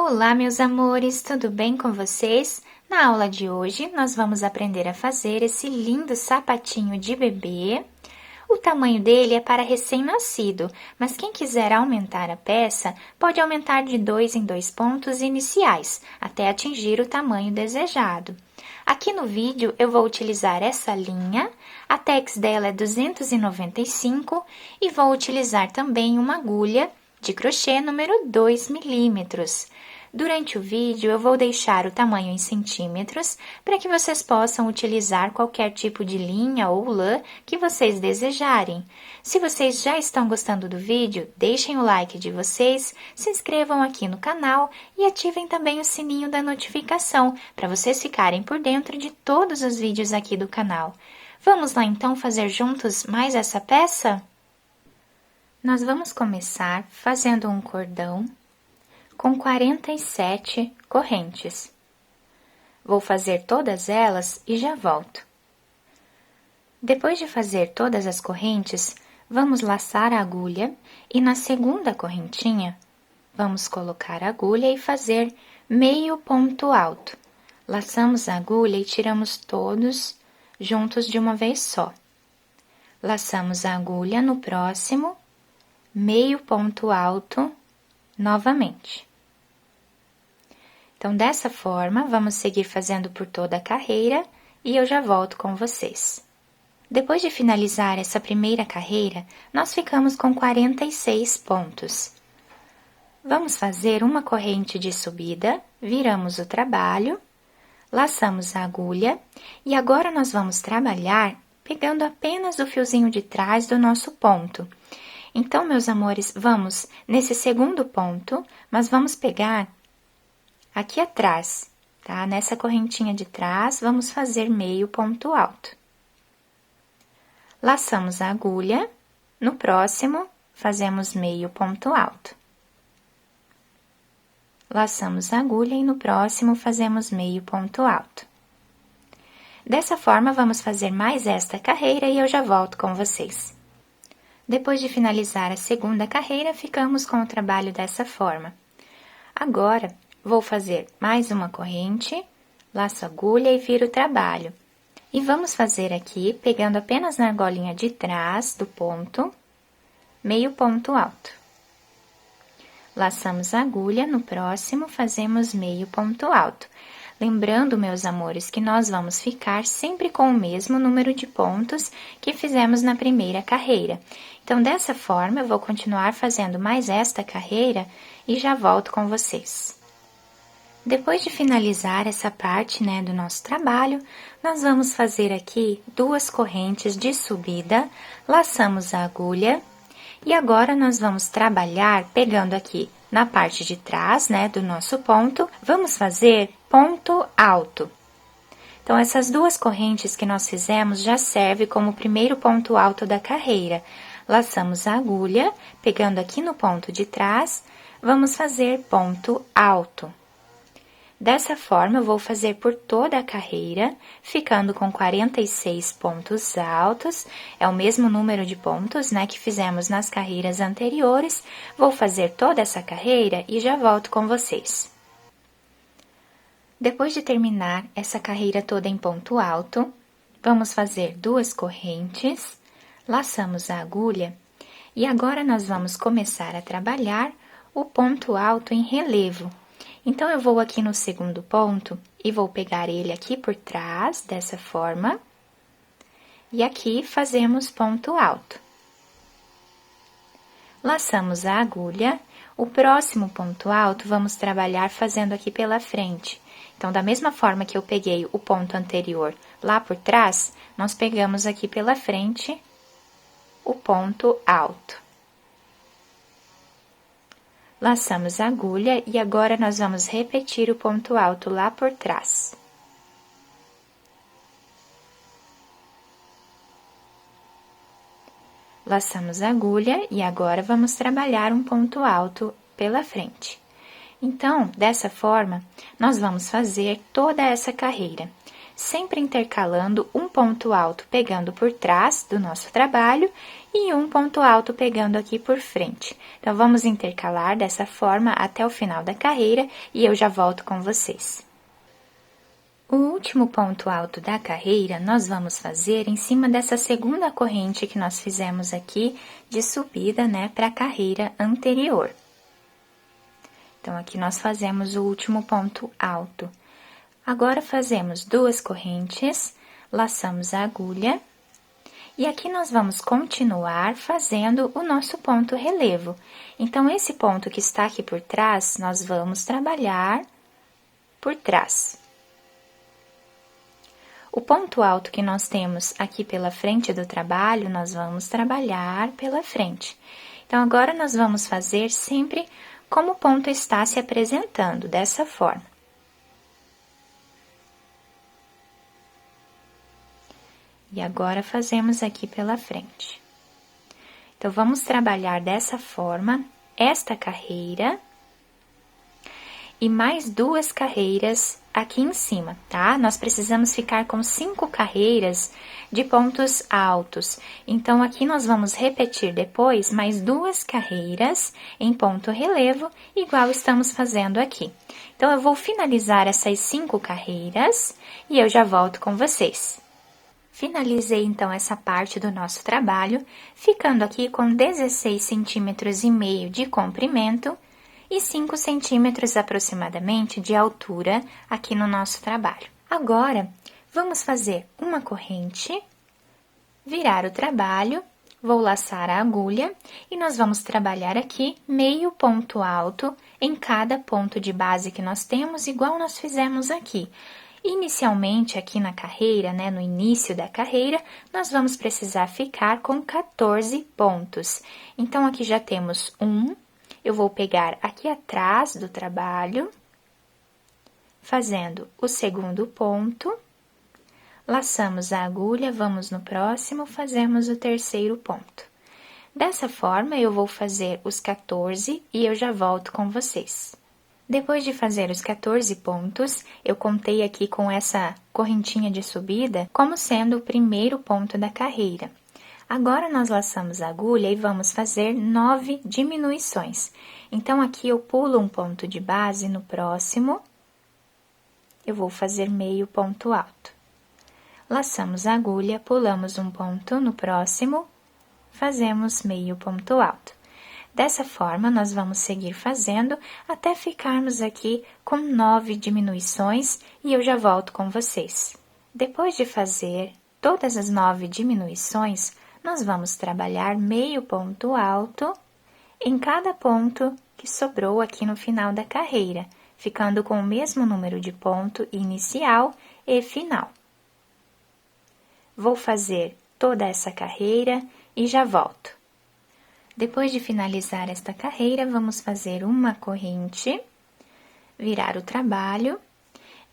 Olá, meus amores, tudo bem com vocês? Na aula de hoje, nós vamos aprender a fazer esse lindo sapatinho de bebê. O tamanho dele é para recém-nascido, mas quem quiser aumentar a peça, pode aumentar de 2 em 2 pontos iniciais, até atingir o tamanho desejado. Aqui no vídeo, eu vou utilizar essa linha, a tex dela é 295 e vou utilizar também uma agulha de crochê número 2 milímetros. Durante o vídeo, eu vou deixar o tamanho em centímetros para que vocês possam utilizar qualquer tipo de linha ou lã que vocês desejarem. Se vocês já estão gostando do vídeo, deixem o like de vocês, se inscrevam aqui no canal e ativem também o sininho da notificação para vocês ficarem por dentro de todos os vídeos aqui do canal. Vamos lá então fazer juntos mais essa peça? Nós vamos começar fazendo um cordão com 47 correntes. Vou fazer todas elas e já volto. Depois de fazer todas as correntes, vamos laçar a agulha e na segunda correntinha, vamos colocar a agulha e fazer meio ponto alto. Laçamos a agulha e tiramos todos juntos de uma vez só. Laçamos a agulha no próximo, meio ponto alto, novamente. Então, dessa forma, vamos seguir fazendo por toda a carreira e eu já volto com vocês. Depois de finalizar essa primeira carreira, nós ficamos com 46 pontos. Vamos fazer uma corrente de subida, viramos o trabalho, laçamos a agulha e agora nós vamos trabalhar pegando apenas o fiozinho de trás do nosso ponto. Então, meus amores, vamos nesse segundo ponto, mas vamos pegar aqui atrás, tá? Nessa correntinha de trás, vamos fazer meio ponto alto. Laçamos a agulha, no próximo, fazemos meio ponto alto. Laçamos a agulha e no próximo, fazemos meio ponto alto. Dessa forma, vamos fazer mais esta carreira e eu já volto com vocês. Depois de finalizar a segunda carreira, ficamos com o trabalho dessa forma. Agora, vou fazer mais uma corrente, laço a agulha e viro o trabalho. E vamos fazer aqui, pegando apenas na argolinha de trás do ponto, meio ponto alto. Laçamos a agulha, no próximo fazemos meio ponto alto. Lembrando, meus amores, que nós vamos ficar sempre com o mesmo número de pontos que fizemos na primeira carreira. Então, dessa forma, eu vou continuar fazendo mais esta carreira e já volto com vocês. Depois de finalizar essa parte, né, do nosso trabalho, nós vamos fazer aqui 2 correntes de subida, laçamos a agulha e agora nós vamos trabalhar pegando aqui na parte de trás, né, do nosso ponto, vamos fazer ponto alto. Então, essas 2 correntes que nós fizemos já servem como o primeiro ponto alto da carreira. Laçamos a agulha, pegando aqui no ponto de trás, vamos fazer ponto alto. Dessa forma, eu vou fazer por toda a carreira, ficando com 46 pontos altos, é o mesmo número de pontos, né, que fizemos nas carreiras anteriores. Vou fazer toda essa carreira e já volto com vocês. Depois de terminar essa carreira toda em ponto alto, vamos fazer 2 correntes, laçamos a agulha e agora nós vamos começar a trabalhar o ponto alto em relevo. Então, eu vou aqui no segundo ponto e vou pegar ele aqui por trás, dessa forma, e aqui fazemos ponto alto. Laçamos a agulha, o próximo ponto alto vamos trabalhar fazendo aqui pela frente. Então, da mesma forma que eu peguei o ponto anterior lá por trás, nós pegamos aqui pela frente o ponto alto. Laçamos a agulha e agora nós vamos repetir o ponto alto lá por trás. Laçamos a agulha e agora vamos trabalhar um ponto alto pela frente. Então, dessa forma, nós vamos fazer toda essa carreira. sempre intercalando um ponto alto pegando por trás do nosso trabalho e um ponto alto pegando aqui por frente. Então, vamos intercalar dessa forma até o final da carreira e eu já volto com vocês. O último ponto alto da carreira, nós vamos fazer em cima dessa segunda corrente que nós fizemos aqui de subida, né, para a carreira anterior. Então, aqui nós fazemos o último ponto alto. Agora, fazemos 2 correntes, laçamos a agulha, e aqui nós vamos continuar fazendo o nosso ponto relevo. Então, esse ponto que está aqui por trás, nós vamos trabalhar por trás. O ponto alto que nós temos aqui pela frente do trabalho, nós vamos trabalhar pela frente. Então, agora nós vamos fazer sempre como o ponto está se apresentando, dessa forma. E agora, fazemos aqui pela frente. Então, vamos trabalhar dessa forma, esta carreira, e mais 2 carreiras aqui em cima, tá? Nós precisamos ficar com 5 carreiras de pontos altos. Então, aqui nós vamos repetir depois mais 2 carreiras em ponto relevo, igual estamos fazendo aqui. Então, eu vou finalizar essas 5 carreiras e eu já volto com vocês. Finalizei, então, essa parte do nosso trabalho, ficando aqui com 16 centímetros e meio de comprimento e 5 centímetros aproximadamente de altura aqui no nosso trabalho. Agora, vamos fazer uma corrente, virar o trabalho, vou laçar a agulha e nós vamos trabalhar aqui meio ponto alto em cada ponto de base que nós temos, igual nós fizemos aqui. Inicialmente, aqui na carreira, né, no início da carreira, nós vamos precisar ficar com 14 pontos. Então, aqui já temos eu vou pegar aqui atrás do trabalho, fazendo o segundo ponto, laçamos a agulha, vamos no próximo, fazemos o terceiro ponto. Dessa forma, eu vou fazer os 14 e eu já volto com vocês. Depois de fazer os 14 pontos, eu contei aqui com essa correntinha de subida como sendo o primeiro ponto da carreira. Agora, nós laçamos a agulha e vamos fazer 9 diminuições. Então, aqui eu pulo um ponto de base, no próximo, eu vou fazer meio ponto alto. Laçamos a agulha, pulamos um ponto, no próximo, fazemos meio ponto alto. Dessa forma, nós vamos seguir fazendo até ficarmos aqui com 9 diminuições e eu já volto com vocês. Depois de fazer todas as 9 diminuições, nós vamos trabalhar meio ponto alto em cada ponto que sobrou aqui no final da carreira, ficando com o mesmo número de ponto inicial e final. Vou fazer toda essa carreira e já volto. Depois de finalizar esta carreira, vamos fazer uma corrente, virar o trabalho.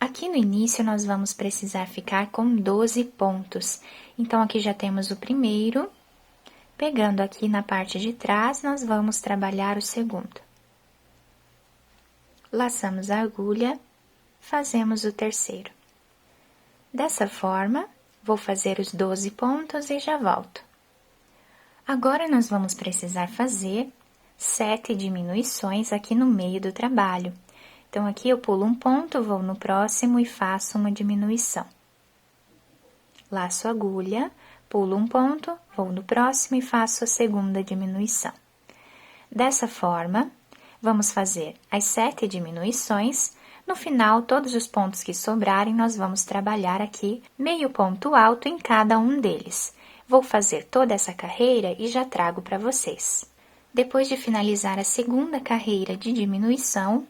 Aqui no início, nós vamos precisar ficar com 12 pontos. Então, aqui já temos o primeiro. Pegando aqui na parte de trás, nós vamos trabalhar o segundo. Laçamos a agulha, fazemos o terceiro. Dessa forma, vou fazer os 12 pontos e já volto. Agora, nós vamos precisar fazer 7 diminuições aqui no meio do trabalho. Então, aqui eu pulo um ponto, vou no próximo e faço uma diminuição. Laço a agulha, pulo um ponto, vou no próximo e faço a segunda diminuição. Dessa forma, vamos fazer as 7 diminuições. No final, todos os pontos que sobrarem, nós vamos trabalhar aqui meio ponto alto em cada um deles. Vou fazer toda essa carreira e já trago para vocês. Depois de finalizar a segunda carreira de diminuição,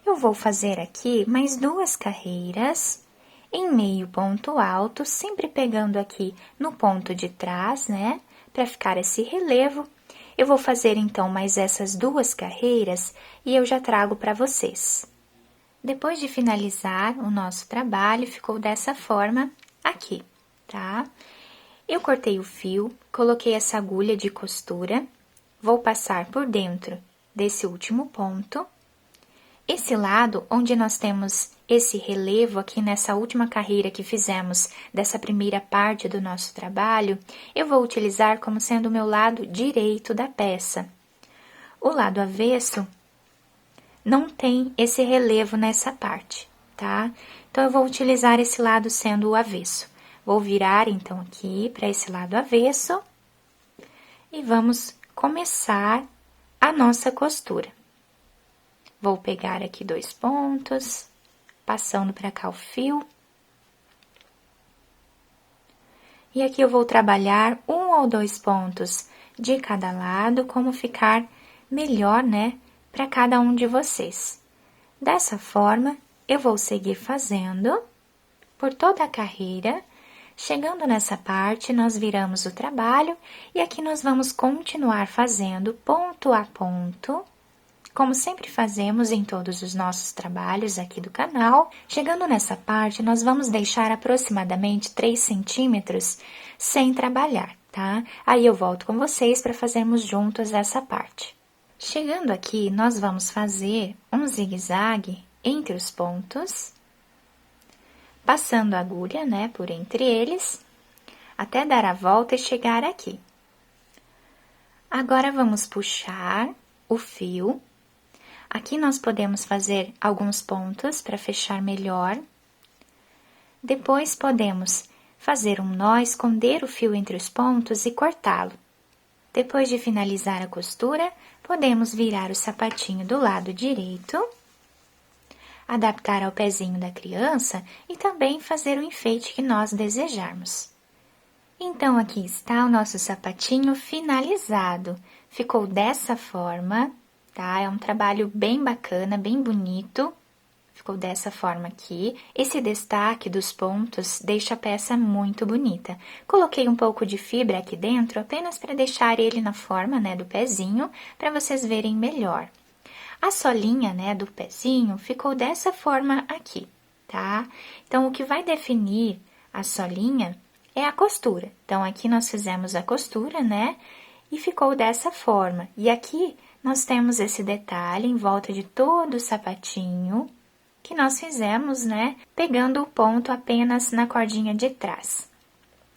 eu vou fazer aqui mais 2 carreiras em meio ponto alto, sempre pegando aqui no ponto de trás, né? Para ficar esse relevo. Eu vou fazer, então, mais essas 2 carreiras e eu já trago para vocês. Depois de finalizar o nosso trabalho, ficou dessa forma aqui, tá? Eu cortei o fio, coloquei essa agulha de costura, vou passar por dentro desse último ponto. Esse lado onde nós temos esse relevo aqui nessa última carreira que fizemos dessa primeira parte do nosso trabalho, eu vou utilizar como sendo o meu lado direito da peça. O lado avesso não tem esse relevo nessa parte, tá? Então, eu vou utilizar esse lado sendo o avesso. Vou virar, então, aqui para esse lado avesso e vamos começar a nossa costura. Vou pegar aqui 2 pontos, passando para cá o fio. E aqui eu vou trabalhar 1 ou 2 pontos de cada lado, como ficar melhor, né, para cada um de vocês. Dessa forma, eu vou seguir fazendo por toda a carreira. Chegando nessa parte, nós viramos o trabalho e aqui nós vamos continuar fazendo ponto a ponto, como sempre fazemos em todos os nossos trabalhos aqui do canal. Chegando nessa parte, nós vamos deixar aproximadamente 3 centímetros sem trabalhar, tá? Aí eu volto com vocês para fazermos juntos essa parte. Chegando aqui, nós vamos fazer um zigue-zague entre os pontos, passando a agulha, né, por entre eles, até dar a volta e chegar aqui. Agora, vamos puxar o fio. Aqui nós podemos fazer alguns pontos para fechar melhor. Depois, podemos fazer um nó, esconder o fio entre os pontos e cortá-lo. Depois de finalizar a costura, podemos virar o sapatinho do lado direito, adaptar ao pezinho da criança e também fazer o enfeite que nós desejarmos. Então, aqui está o nosso sapatinho finalizado. Ficou dessa forma, tá? É um trabalho bem bacana, bem bonito. Ficou dessa forma aqui. Esse destaque dos pontos deixa a peça muito bonita. Coloquei um pouco de fibra aqui dentro, apenas para deixar ele na forma, né, do pezinho, para vocês verem melhor. A solinha, né, do pezinho ficou dessa forma aqui, tá? Então, o que vai definir a solinha é a costura. Então, aqui nós fizemos a costura, né, e ficou dessa forma. E aqui nós temos esse detalhe em volta de todo o sapatinho, que nós fizemos, né, pegando o ponto apenas na cordinha de trás.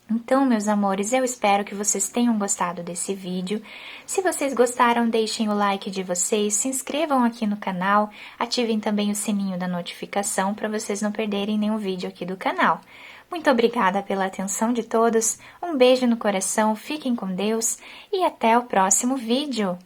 Então, meus amores, eu espero que vocês tenham gostado desse vídeo. Se vocês gostaram, deixem o like de vocês, se inscrevam aqui no canal, ativem também o sininho da notificação para vocês não perderem nenhum vídeo aqui do canal. Muito obrigada pela atenção de todos, um beijo no coração, fiquem com Deus e até o próximo vídeo!